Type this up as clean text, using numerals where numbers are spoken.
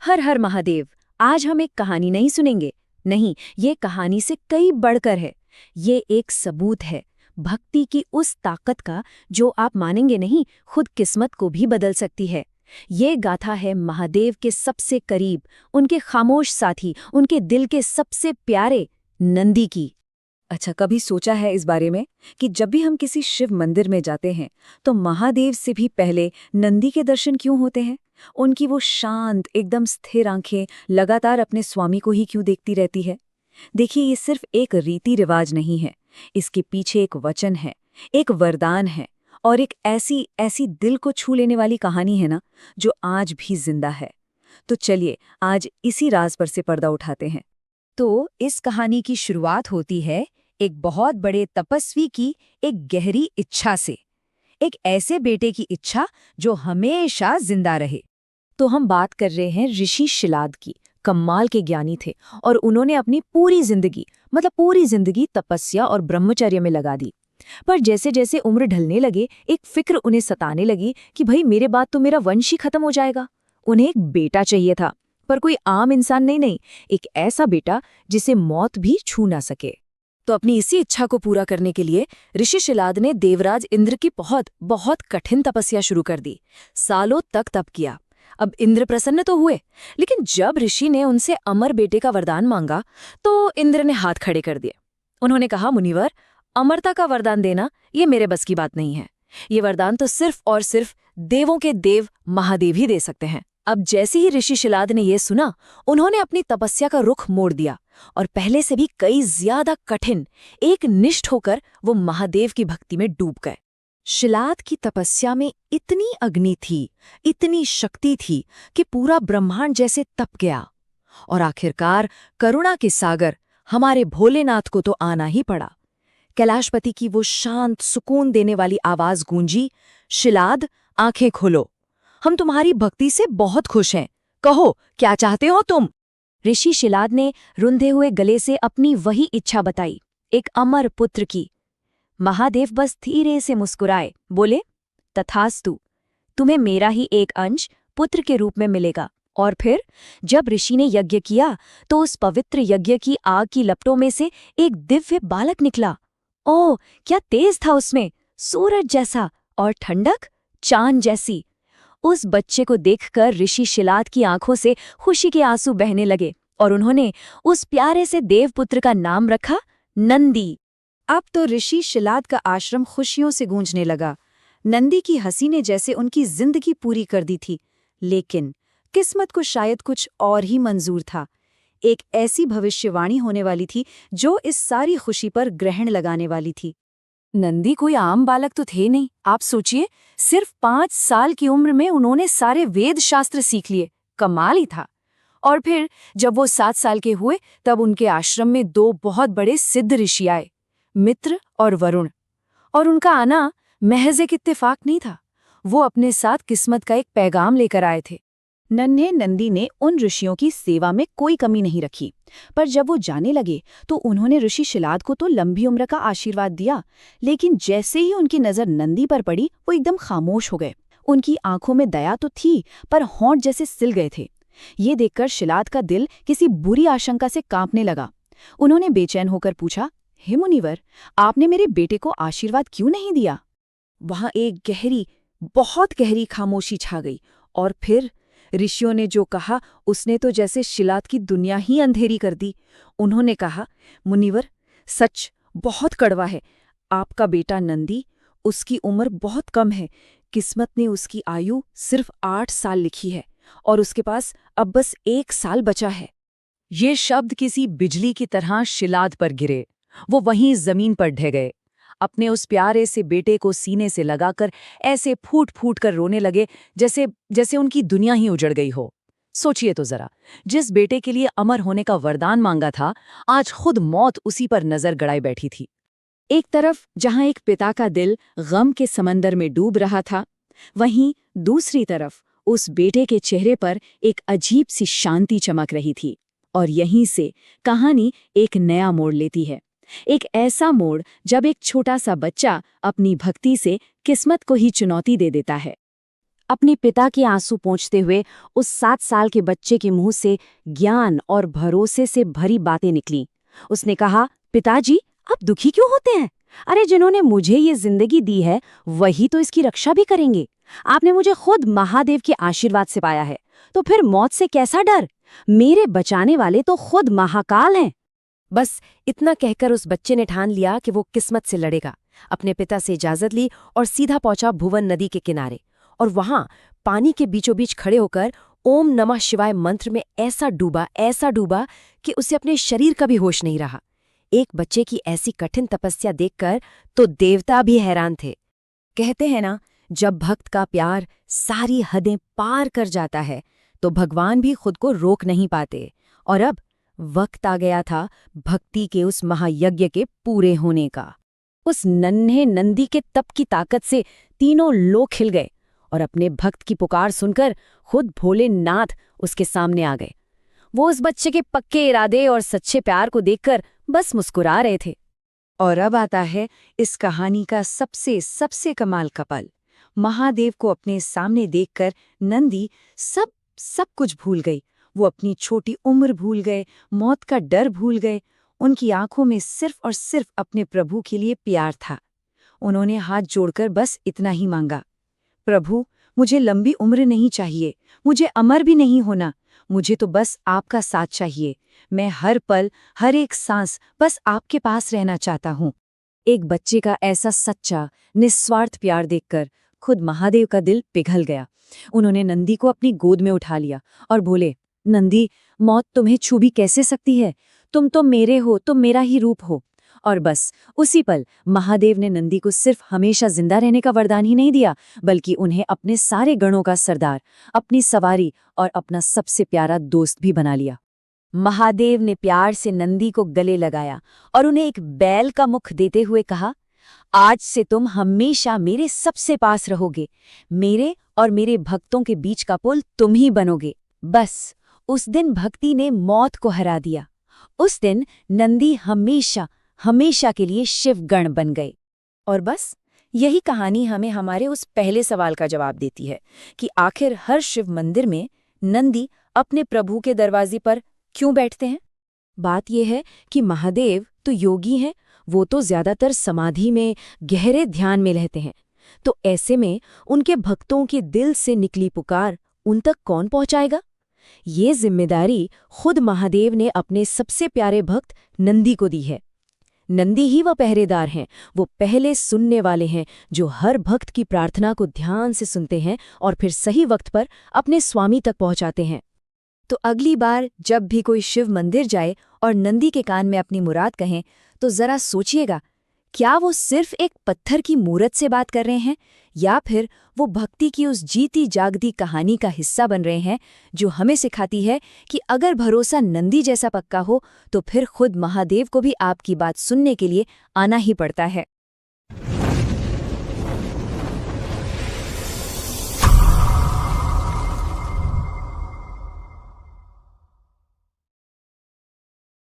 हर हर महादेव। आज हम एक कहानी नहीं सुनेंगे। नहीं, ये कहानी से कई बढ़कर है। ये एक सबूत है भक्ति की उस ताकत का जो आप मानेंगे नहीं, खुद किस्मत को भी बदल सकती है। ये गाथा है महादेव के सबसे करीब, उनके खामोश साथी, उनके दिल के सबसे प्यारे नंदी की। अच्छा, कभी सोचा है इस बारे में कि जब भी हम किसी शिव मंदिर में जाते हैं तो महादेव से भी पहले नंदी के दर्शन क्यों होते हैं? उनकी वो शांत, एकदम स्थिर आंखें लगातार अपने स्वामी को ही क्यों देखती रहती है? देखिए, ये सिर्फ एक रीति रिवाज नहीं है। इसके पीछे एक वचन है, एक वरदान है और एक ऐसी ऐसी दिल को छू लेने वाली कहानी है ना, जो आज भी जिंदा है। तो चलिए आज इसी राज पर से पर्दा उठाते हैं। तो इस कहानी की शुरुआत होती है एक बहुत बड़े तपस्वी की एक गहरी इच्छा से, एक ऐसे बेटे की इच्छा जो हमेशा जिंदा रहे। तो हम बात कर रहे हैं ऋषि शिलाद की। कमाल के ज्ञानी थे और उन्होंने अपनी पूरी जिंदगी तपस्या और ब्रह्मचर्य में लगा दी। पर जैसे जैसे उम्र ढलने लगे, एक फिक्र उन्हें सताने लगी कि भाई मेरे बाद तो मेरा वंश ही खत्म हो जाएगा। उन्हें एक बेटा चाहिए था, पर कोई आम इंसान नहीं, एक ऐसा बेटा जिसे मौत भी छू ना सके। तो अपनी इसी इच्छा को पूरा करने के लिए ऋषि शिलाद ने देवराज इंद्र की बहुत बहुत कठिन तपस्या शुरू कर दी। सालों तक तप किया। अब इंद्र प्रसन्न तो हुए, लेकिन जब ऋषि ने उनसे अमर बेटे का वरदान मांगा तो इंद्र ने हाथ खड़े कर दिए। उन्होंने कहा, मुनिवर, अमरता का वरदान देना ये मेरे बस की बात नहीं है। ये वरदान तो सिर्फ और सिर्फ देवों के देव महादेव ही दे सकते हैं। अब जैसे ही ऋषि शिलाद ने यह सुना, उन्होंने अपनी तपस्या का रुख मोड़ दिया और पहले से भी कई ज्यादा कठिन, एक निष्ठ होकर वो महादेव की भक्ति में डूब गए। शिलाद की तपस्या में इतनी अग्नि थी, इतनी शक्ति थी कि पूरा ब्रह्मांड जैसे तप गया। और आखिरकार करुणा के सागर हमारे भोलेनाथ को तो आना ही पड़ा। कैलाशपति की वो शांत, सुकून देने वाली आवाज गूंजी, शिलाद, आंखें खोलो, हम तुम्हारी भक्ति से बहुत खुश हैं। कहो, क्या चाहते हो तुम? ऋषि शिलाद ने रुंधे हुए गले से अपनी वही इच्छा बताई, एक अमर पुत्र की। महादेव बस धीरे से मुस्कुराए, बोले, तथास्तु, तुम्हें मेरा ही एक अंश पुत्र के रूप में मिलेगा। और फिर जब ऋषि ने यज्ञ किया तो उस पवित्र यज्ञ की आग की लपटों में से एक दिव्य बालक निकला। ओह, क्या तेज था उसमें, सूरज जैसा, और ठंडक चांद जैसी। उस बच्चे को देखकर ऋषि शिलाद की आंखों से खुशी के आंसू बहने लगे और उन्होंने उस प्यारे से देवपुत्र का नाम रखा नंदी। अब तो ऋषि शिलाद का आश्रम खुशियों से गूंजने लगा। नंदी की हंसी ने जैसे उनकी जिंदगी पूरी कर दी थी। लेकिन किस्मत को शायद कुछ और ही मंजूर था। एक ऐसी भविष्यवाणी होने वाली थी जो इस सारी खुशी पर ग्रहण लगाने वाली थी। नंदी कोई आम बालक तो थे नहीं। आप सोचिए, सिर्फ 5 साल की उम्र में उन्होंने सारे वेद शास्त्र सीख लिए। कमाल ही था। और फिर जब वो 7 साल के हुए तब उनके आश्रम में 2 बहुत बड़े सिद्ध ऋषि आए, मित्र और वरुण। और उनका आना महज एक इत्तेफाक नहीं था, वो अपने साथ किस्मत का एक पैगाम लेकर आए थे। नन्हे नंदी ने उन ऋषियों की सेवा में कोई कमी नहीं रखी, पर जब वो जाने लगे तो उन्होंने ऋषि शिलाद को तो लंबी उम्र का आशीर्वाद दिया, लेकिन जैसे ही उनकी नजर नंदी पर पड़ी वो एकदम खामोश हो गए। उनकी आंखों में दया तो थी, पर होंठ जैसे सिल गए थे। ये देखकर शिलाद का दिल किसी बुरी आशंका से कांपने लगा। उन्होंने बेचैन होकर पूछा, हे मुनिवर, आपने मेरे बेटे को आशीर्वाद क्यों नहीं दिया? वहां एक गहरी, बहुत गहरी खामोशी छा गई। और फिर ऋषियों ने जो कहा उसने तो जैसे शिलाद की दुनिया ही अंधेरी कर दी। उन्होंने कहा, मुनिवर, सच बहुत कड़वा है। आपका बेटा नंदी, उसकी उम्र बहुत कम है। किस्मत ने उसकी आयु सिर्फ 8 साल लिखी है और उसके पास अब बस 1 साल बचा है। ये शब्द किसी बिजली की तरह शिलाद पर गिरे। वो वहीं जमीन पर ढह गए। अपने उस प्यारे से बेटे को सीने से लगाकर ऐसे फूट फूट कर रोने लगे जैसे उनकी दुनिया ही उजड़ गई हो। सोचिए तो जरा, जिस बेटे के लिए अमर होने का वरदान मांगा था, आज खुद मौत उसी पर नजर गड़ाए बैठी थी। एक तरफ जहां एक पिता का दिल गम के समंदर में डूब रहा था, वहीं दूसरी तरफ उस बेटे के चेहरे पर एक अजीब सी शांति चमक रही थी। और यहीं से कहानी एक नया मोड़ लेती है। एक ऐसा मोड़ जब एक छोटा सा बच्चा अपनी भक्ति से किस्मत को ही चुनौती दे देता है। अपने पिता के आंसू पोंछते हुए उस 7 साल के बच्चे के मुंह से ज्ञान और भरोसे से भरी बातें निकली। उसने कहा, पिताजी, आप दुखी क्यों होते हैं? अरे, जिन्होंने मुझे ये जिंदगी दी है वही तो इसकी रक्षा भी करेंगे। आपने मुझे खुद महादेव के आशीर्वाद से पाया है, तो फिर मौत से कैसा डर? मेरे बचाने वाले तो खुद महाकाल हैं। बस इतना कहकर उस बच्चे ने ठान लिया कि वो किस्मत से लड़ेगा। अपने पिता से इजाजत ली और सीधा पहुंचा भुवन नदी के किनारे। और वहां पानी के बीचों बीच खड़े होकर ओम नमः शिवाय मंत्र में ऐसा डूबा कि उसे अपने शरीर का भी होश नहीं रहा। एक बच्चे की ऐसी कठिन तपस्या देखकर तो देवता भी हैरान थे। कहते हैं ना, जब भक्त का प्यार सारी हदें पार कर जाता है तो भगवान भी खुद को रोक नहीं पाते। और अब वक्त आ गया था भक्ति के उस महायज्ञ के पूरे होने का। उस नन्हे नंदी के तप की ताकत से तीनों लोग खिल गए और अपने भक्त की पुकार सुनकर खुद भोलेनाथ उसके सामने आ गए। वो उस बच्चे के पक्के इरादे और सच्चे प्यार को देखकर बस मुस्कुरा रहे थे। और अब आता है इस कहानी का सबसे कमाल का पल। महादेव को अपने सामने देखकर नंदी सब कुछ भूल गई। वो अपनी छोटी उम्र भूल गए, मौत का डर भूल गए। उनकी आंखों में सिर्फ और सिर्फ अपने प्रभु के लिए प्यार था। उन्होंने हाथ जोड़कर बस इतना ही मांगा, प्रभु, मुझे लंबी उम्र नहीं चाहिए, मुझे अमर भी नहीं होना, मुझे तो बस आपका साथ चाहिए। मैं हर पल, हर एक सांस बस आपके पास रहना चाहता हूँ। एक बच्चे का ऐसा सच्चा, निस्वार्थ प्यार देखकर खुद महादेव का दिल पिघल गया। उन्होंने नंदी को अपनी गोद में उठा लिया और बोले, नंदी, मौत तुम्हें छू भी कैसे सकती है? तुम तो मेरे हो, तुम मेरा ही रूप हो। और बस उसी पल महादेव ने नंदी को सिर्फ हमेशा जिंदा रहने का वरदान ही नहीं दिया, बल्कि उन्हें अपने सारे गणों का सरदार, अपनी सवारी और अपना सबसे प्यारा दोस्त भी बना लिया। महादेव ने प्यार से नंदी को गले लगाया और उन्हें एक बैल का मुख देते हुए कहा, आज से तुम हमेशा मेरे सबसे पास रहोगे। मेरे और मेरे भक्तों के बीच का पुल तुम ही बनोगे। बस उस दिन भक्ति ने मौत को हरा दिया। उस दिन नंदी हमेशा के लिए शिवगण बन गए। और बस यही कहानी हमें हमारे उस पहले सवाल का जवाब देती है कि आखिर हर शिव मंदिर में नंदी अपने प्रभु के दरवाजे पर क्यों बैठते हैं। बात यह है कि महादेव तो योगी हैं, वो तो ज्यादातर समाधि में, गहरे ध्यान में रहते हैं। तो ऐसे में उनके भक्तों के दिल से निकली पुकार उन तक कौन पहुंचाएगा? ये जिम्मेदारी खुद महादेव ने अपने सबसे प्यारे भक्त नंदी को दी है। नंदी ही वह पहरेदार हैं, वो पहले सुनने वाले हैं जो हर भक्त की प्रार्थना को ध्यान से सुनते हैं और फिर सही वक्त पर अपने स्वामी तक पहुंचाते हैं। तो अगली बार जब भी कोई शिव मंदिर जाए और नंदी के कान में अपनी मुराद कहें, तो जरा सोचिएगा, क्या वो सिर्फ एक पत्थर की मूरत से बात कर रहे हैं या फिर वो भक्ति की उस जीती जागती कहानी का हिस्सा बन रहे हैं जो हमें सिखाती है कि अगर भरोसा नंदी जैसा पक्का हो तो फिर खुद महादेव को भी आपकी बात सुनने के लिए आना ही पड़ता है।